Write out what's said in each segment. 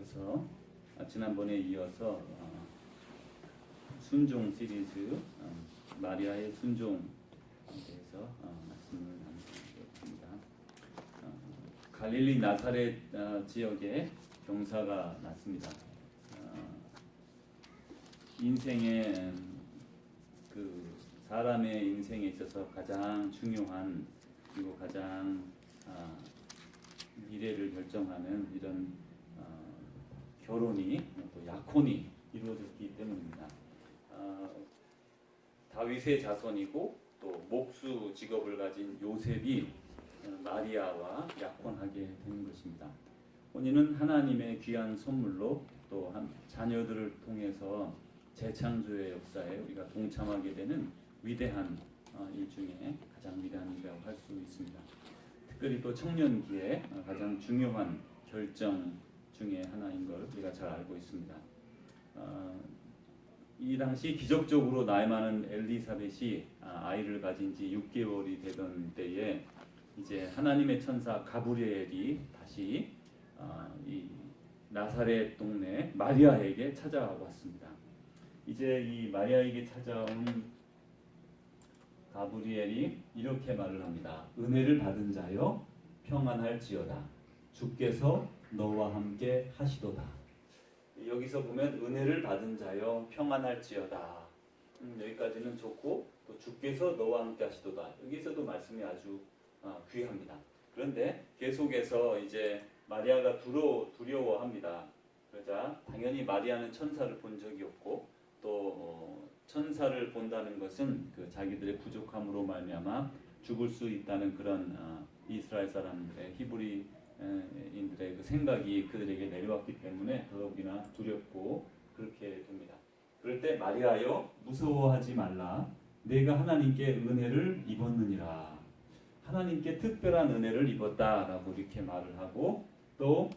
이어서 지난번에 이어서 순종 시리즈 마리아의 순종에 대해서 말씀을 나누겠습니다. 갈릴리 나사렛 지역에 병사가 났습니다. 인생의 그 사람의 인생에 있어서 가장 중요한 그리고 가장 미래를 결정하는 이런 결혼이 또 약혼이 이루어졌기 때문입니다. 다윗의 자손이고 또 목수 직업을 가진 요셉이 마리아와 약혼하게 되는 것입니다. 혼인은 하나님의 귀한 선물로 또 자녀들을 통해서 재창조의 역사에 우리가 동참하게 되는 위대한 일 중에 가장 위대한 일이라고 할 수 있습니다. 특별히 또 청년기에 가장 중요한 결정 중에 하나인 걸 우리가 잘 알고 있습니다. 이 당시 기적적으로 나이 많은 엘리사벳이 아이를 가진 지 6개월이 되던 때에 이제 하나님의 천사 가브리엘이 다시 이 나사렛 동네 마리아에게 찾아왔습니다. 이제 이 마리아에게 찾아온 가브리엘이 이렇게 말을 합니다. 은혜를 받은 자여 평안할지어다. 주께서 너와 함께 하시도다. 여기서 보면 은혜를 받은 자여 평안할지어다. 여기까지는 좋고 또 주께서 너와 함께 하시도다. 여기서도 말씀이 아주 귀합니다. 그런데 계속해서 이제 마리아가 두려워합니다. 그러자 당연히 마리아는 천사를 본 적이 없고 또 천사를 본다는 것은 그 자기들의 부족함으로 말미암아 죽을 수 있다는 그런 이스라엘 사람들의 히브리인들의 그 생각이 그들에게 내려왔기 때문에 더욱이나 두렵고 그렇게 됩니다. 그럴 때 마리아여 무서워하지 말라. 내가 하나님께 은혜를 입었느니라. 하나님께 특별한 은혜를 입었다라고 이렇게 말을 하고 또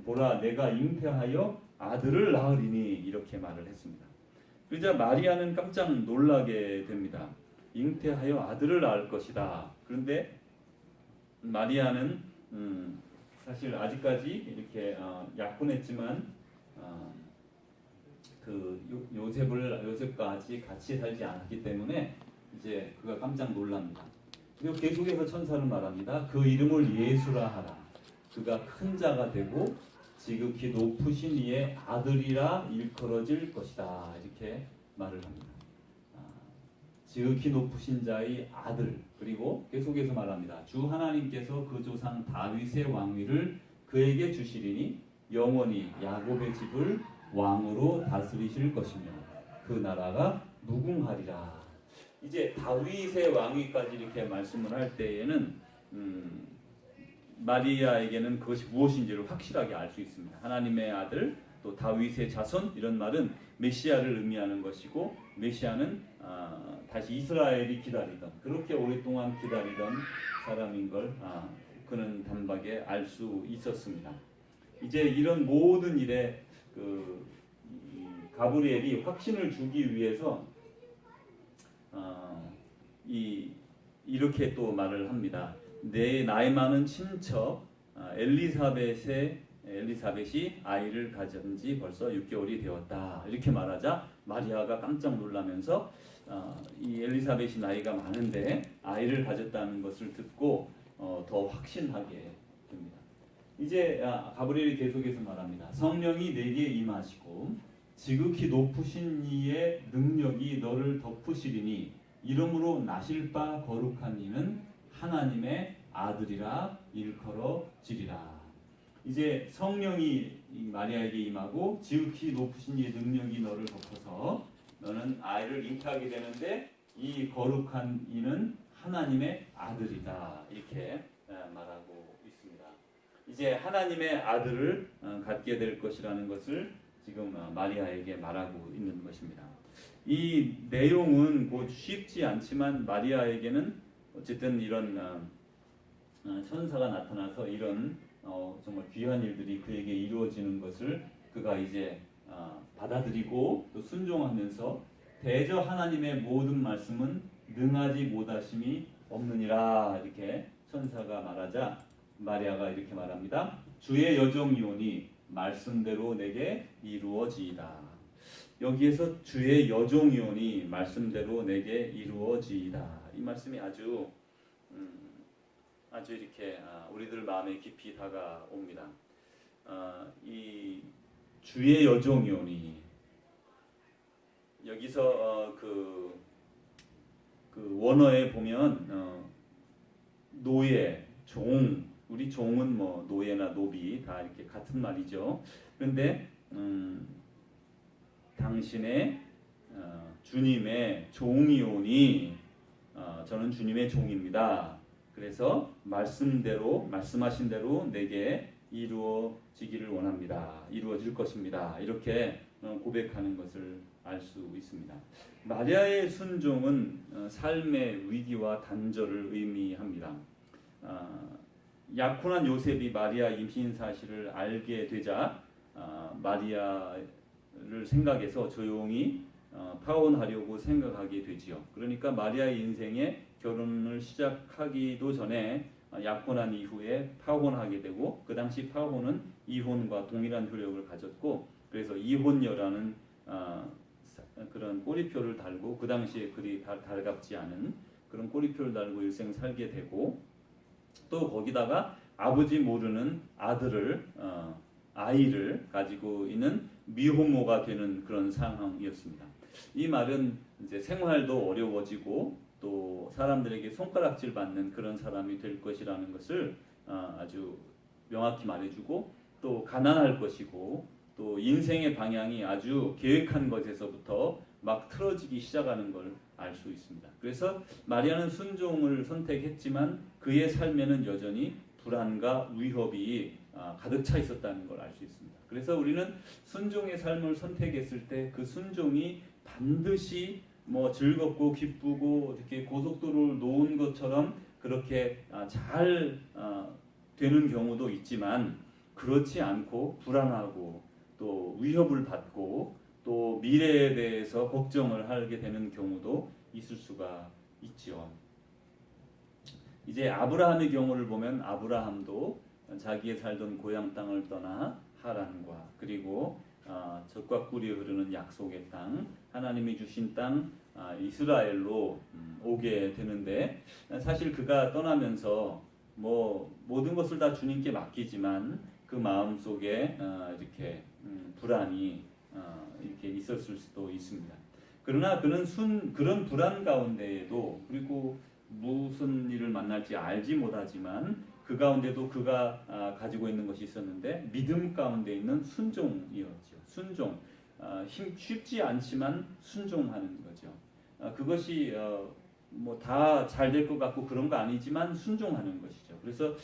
보라 내가 잉태하여 아들을 낳으리니 이렇게 말을 했습니다. 그러자 마리아는 깜짝 놀라게 됩니다. 잉태하여 아들을 낳을 것이다. 그런데 마리아는 사실 아직까지 이렇게 약혼했지만 그 요셉과 같이 살지 않았기 때문에 이제 그가 깜짝 놀랍니다. 그리고 계속해서 천사는 말합니다. 그 이름을 예수라 하라. 그가 큰 자가 되고 지극히 높으신 이의 아들이라 일컬어질 것이다. 이렇게 말을 합니다. 지극히 높으신 자의 아들. 그리고 계속해서 말합니다. 주 하나님께서 그 조상 다윗의 왕위를 그에게 주시리니 영원히 야곱의 집을 왕으로 다스리실 것이며 그 나라가 무궁하리라. 이제 다윗의 왕위까지 이렇게 말씀을 할 때에는 마리아에게는 그것이 무엇인지를 확실하게 알 수 있습니다. 하나님의 아들, 또 다윗의 자손 이런 말은 메시아를 의미하는 것이고 메시아는 다시 이스라엘이 기다리던 그렇게 오랫동안 기다리던 사람인 걸 그는 단박에 알 수 있었습니다. 이제 이런 모든 일에 그 가브리엘이 확신을 주기 위해서 이렇게 또 말을 합니다. 내 나이 많은 친척 엘리사벳이 아이를 가진 지 벌써 6개월이 되었다. 이렇게 말하자 마리아가 깜짝 놀라면서 이 엘리사벳이 나이가 많은데 아이를 가졌다는 것을 듣고 더 확신하게 됩니다. 이제 가브리엘이 계속해서 말합니다. 성령이 내게 임하시고 지극히 높으신 이의 능력이 너를 덮으시리니 이름으로 나실 바 거룩한 이는 하나님의 아들이라 일컬어지리라. 이제 성령이 마리아에게 임하고 지극히 높으신 이의 능력이 너를 덮어서 너는 아이를 잉태하게 되는데 이 거룩한 이는 하나님의 아들이다. 이렇게 말하고 있습니다. 이제 하나님의 아들을 갖게 될 것이라는 것을 지금 마리아에게 말하고 있는 것입니다. 이 내용은 곧 쉽지 않지만 마리아에게는 어쨌든 이런 천사가 나타나서 이런 정말 귀한 일들이 그에게 이루어지는 것을 그가 이제 받아들이고 또 순종하면서 대저 하나님의 모든 말씀은 능하지 못하심이 없느니라 이렇게 천사가 말하자 마리아가 이렇게 말합니다. 주의 여종이오니 말씀대로 내게 이루어지이다. 여기에서 주의 여종이오니 말씀대로 내게 이루어지이다. 이 말씀이 아주 이렇게 우리들 마음에 깊이 다가옵니다. 이 주의 여종이오니 여기서 그 원어에 보면 노예, 종, 우리 종은 뭐 노예나 노비 다 이렇게 같은 말이죠. 그런데 당신의 주님의 종이오니 저는 주님의 종입니다. 그래서 말씀하신 대로 내게 이루어지기를 원합니다. 이루어질 것입니다. 이렇게 고백하는 것을 알 수 있습니다. 마리아의 순종은 삶의 위기와 단절을 의미합니다. 약혼한 요셉이 마리아 임신 사실을 알게 되자 마리아를 생각해서 조용히 파혼하려고 생각하게 되지요. 그러니까 마리아의 인생에 결혼을 시작하기도 전에 약혼한 이후에 파혼하게 되고, 그 당시 파혼은 이혼과 동일한 효력을 가졌고, 그래서 이혼녀라는 그런 꼬리표를 달고, 그 당시에 그리 달갑지 않은 그런 꼬리표를 달고 일생 살게 되고, 또 거기다가 아버지 모르는 아이를 가지고 있는 미혼모가 되는 그런 상황이었습니다. 이 말은 이제 생활도 어려워지고 또 사람들에게 손가락질 받는 그런 사람이 될 것이라는 것을 아주 명확히 말해주고, 또 가난할 것이고, 또 인생의 방향이 아주 계획한 것에서부터 막 틀어지기 시작하는 걸 알 수 있습니다. 그래서 마리아는 순종을 선택했지만 그의 삶에는 여전히 불안과 위협이 가득 차 있었다는 걸 알 수 있습니다. 그래서 우리는 순종의 삶을 선택했을 때 그 순종이 반드시 뭐 즐겁고 기쁘고 이렇게 고속도로를 놓은 것처럼 그렇게 잘 되는 경우도 있지만, 그렇지 않고 불안하고 또 위협을 받고 또 미래에 대해서 걱정을 하게 되는 경우도 있을 수가 있죠. 이제 아브라함의 경우를 보면 아브라함도 자기의 살던 고향 땅을 떠나 하란과 그리고 젖과 꿀이 흐르는 약속의 땅, 하나님이 주신 땅 이스라엘로 오게 되는데, 사실 그가 떠나면서 뭐 모든 것을 다 주님께 맡기지만 그 마음 속에 이렇게 불안이 이렇게 있었을 수도 있습니다. 그러나 그는 그런 불안 가운데에도, 그리고 무슨 일을 만날지 알지 못하지만 그 가운데도 그가 가지고 있는 것이 있었는데, 믿음 가운데 있는 순종이었죠. 순종, 쉽지 않지만 순종하는 거죠. 그것이 뭐 다 잘 될 것 같고 그런 거 아니지만 순종하는 것이죠. 그래서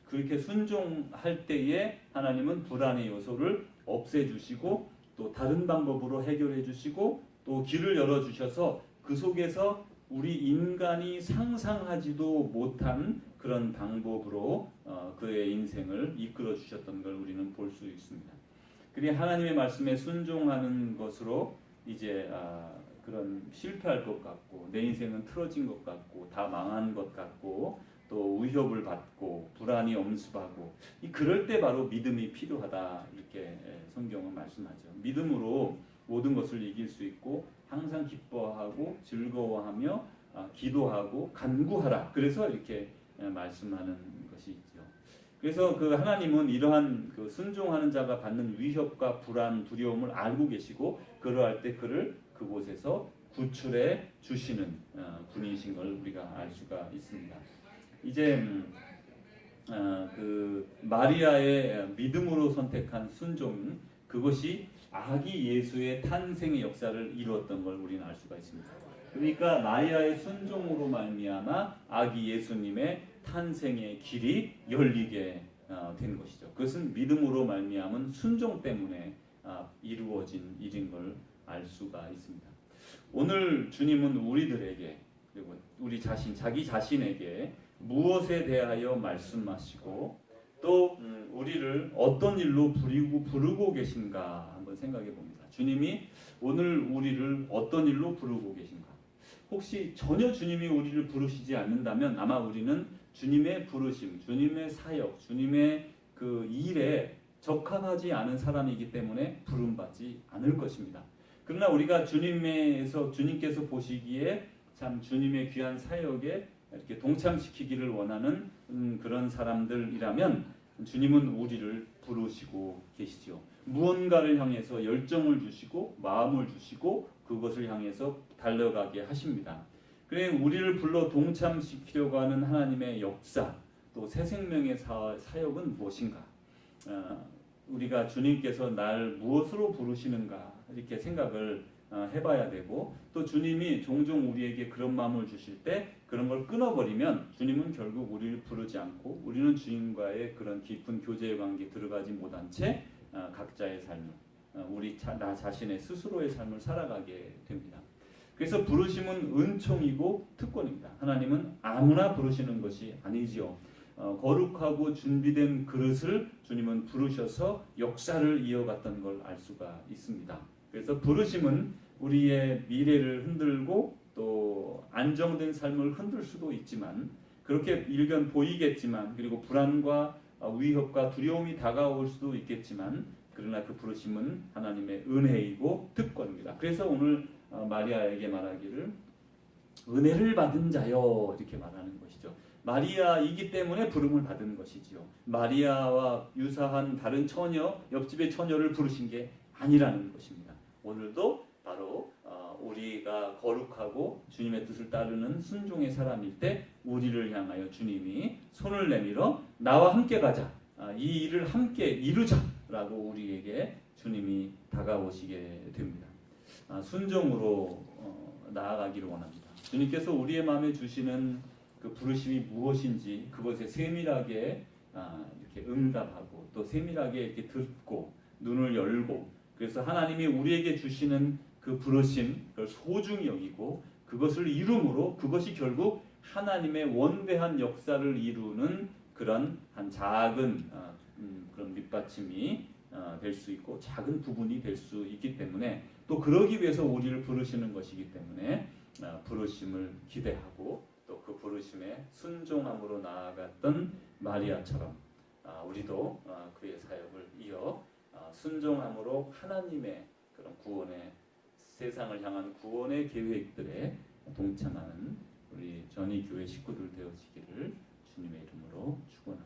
그렇게 순종할 때에 하나님은 불안의 요소를 없애주시고 또 다른 방법으로 해결해 주시고 또 길을 열어주셔서 그 속에서 우리 인간이 상상하지도 못한 그런 방법으로 그의 인생을 이끌어 주셨던 걸 우리는 볼 수 있습니다. 그리고 하나님의 말씀에 순종하는 것으로 이제 그런 실패할 것 같고 내 인생은 틀어진 것 같고 다 망한 것 같고 또 위협을 받고 불안이 엄습하고, 그럴 때 바로 믿음이 필요하다, 이렇게 성경은 말씀하죠. 믿음으로 모든 것을 이길 수 있고 항상 기뻐하고 즐거워하며 기도하고 간구하라, 그래서 이렇게 말씀하는 것이 있죠. 그래서 그 하나님은 이러한 그 순종하는 자가 받는 위협과 불안, 두려움을 알고 계시고 그러할 때 그를 그곳에서 구출해 주시는 분이신 걸 우리가 알 수가 있습니다. 이제 그 마리아의 믿음으로 선택한 순종, 그것이 아기 예수의 탄생의 역사를 이루었던 걸 우리는 알 수가 있습니다. 그러니까 마리아의 순종으로 말미암아 아기 예수님의 탄생의 길이 열리게 된 것이죠. 그것은 믿음으로 말미암은 순종 때문에 이루어진 일인 걸 알 수가 있습니다. 오늘 주님은 우리들에게, 그리고 우리 자기 자신에게 무엇에 대하여 말씀하시고 또 우리를 어떤 일로 부르고 계신가 한번 생각해 봅니다. 주님이 오늘 우리를 어떤 일로 부르고 계신가? 혹시 전혀 주님이 우리를 부르시지 않는다면 아마 우리는 주님의 부르심, 주님의 사역, 주님의 그 일에 적합하지 않은 사람이기 때문에 부름받지 않을 것입니다. 그러나 우리가 주님께서 보시기에 참 주님의 귀한 사역에 이렇게 동참시키기를 원하는 그런 사람들이라면 주님은 우리를 부르시고 계시죠. 무언가를 향해서 열정을 주시고 마음을 주시고 그것을 향해서 달려가게 하십니다. 그래 우리를 불러 동참시키려고 하는 하나님의 역사, 또 새 생명의 사역은 무엇인가? 우리가 주님께서 날 무엇으로 부르시는가 이렇게 생각을 해봐야 되고, 또 주님이 종종 우리에게 그런 마음을 주실 때 그런 걸 끊어버리면 주님은 결국 우리를 부르지 않고 우리는 주님과의 그런 깊은 교제의 관계에 들어가지 못한 채 각자의 삶을 나 자신의 스스로의 삶을 살아가게 됩니다. 그래서 부르심은 은총이고 특권입니다. 하나님은 아무나 부르시는 것이 아니지요. 거룩하고 준비된 그릇을 주님은 부르셔서 역사를 이어갔던 걸 알 수가 있습니다. 그래서 부르심은 우리의 미래를 흔들고 또 안정된 삶을 흔들 수도 있지만, 그렇게 일견 보이겠지만, 그리고 불안과 위협과 두려움이 다가올 수도 있겠지만, 그러나 그 부르심은 하나님의 은혜이고 특권입니다. 그래서 오늘 마리아에게 말하기를 은혜를 받은 자여 이렇게 말하는 것이죠. 마리아이기 때문에 부름을 받은 것이지요. 마리아와 유사한 다른 처녀, 옆집의 처녀를 부르신 게 아니라는 것입니다. 오늘도 바로 우리가 거룩하고 주님의 뜻을 따르는 순종의 사람일 때 우리를 향하여 주님이 손을 내밀어 나와 함께 가자, 이 일을 함께 이루자라고 우리에게 주님이 다가오시게 됩니다. 순종으로 나아가기를 원합니다. 주님께서 우리의 마음에 주시는 그 부르심이 무엇인지 그것에 세밀하게 이렇게 응답하고 또 세밀하게 이렇게 듣고 눈을 열고, 그래서 하나님이 우리에게 주시는 그 부르심 그걸 소중히 여기고 그것을 이룸으로 그것이 결국 하나님의 원대한 역사를 이루는 그런 한 작은 그런 밑받침이 될 수 있고 작은 부분이 될 수 있기 때문에, 또 그러기 위해서 우리를 부르시는 것이기 때문에 부르심을 기대하고 또 그 부르심에 순종함으로 나아갔던 마리아처럼 우리도 그의 사역을 이어 순종함으로 하나님의 그런 구원의, 세상을 향한 구원의 계획들에 동참하는 우리 전이교회 식구들 되어지기를 주님의 이름으로 축원합니다.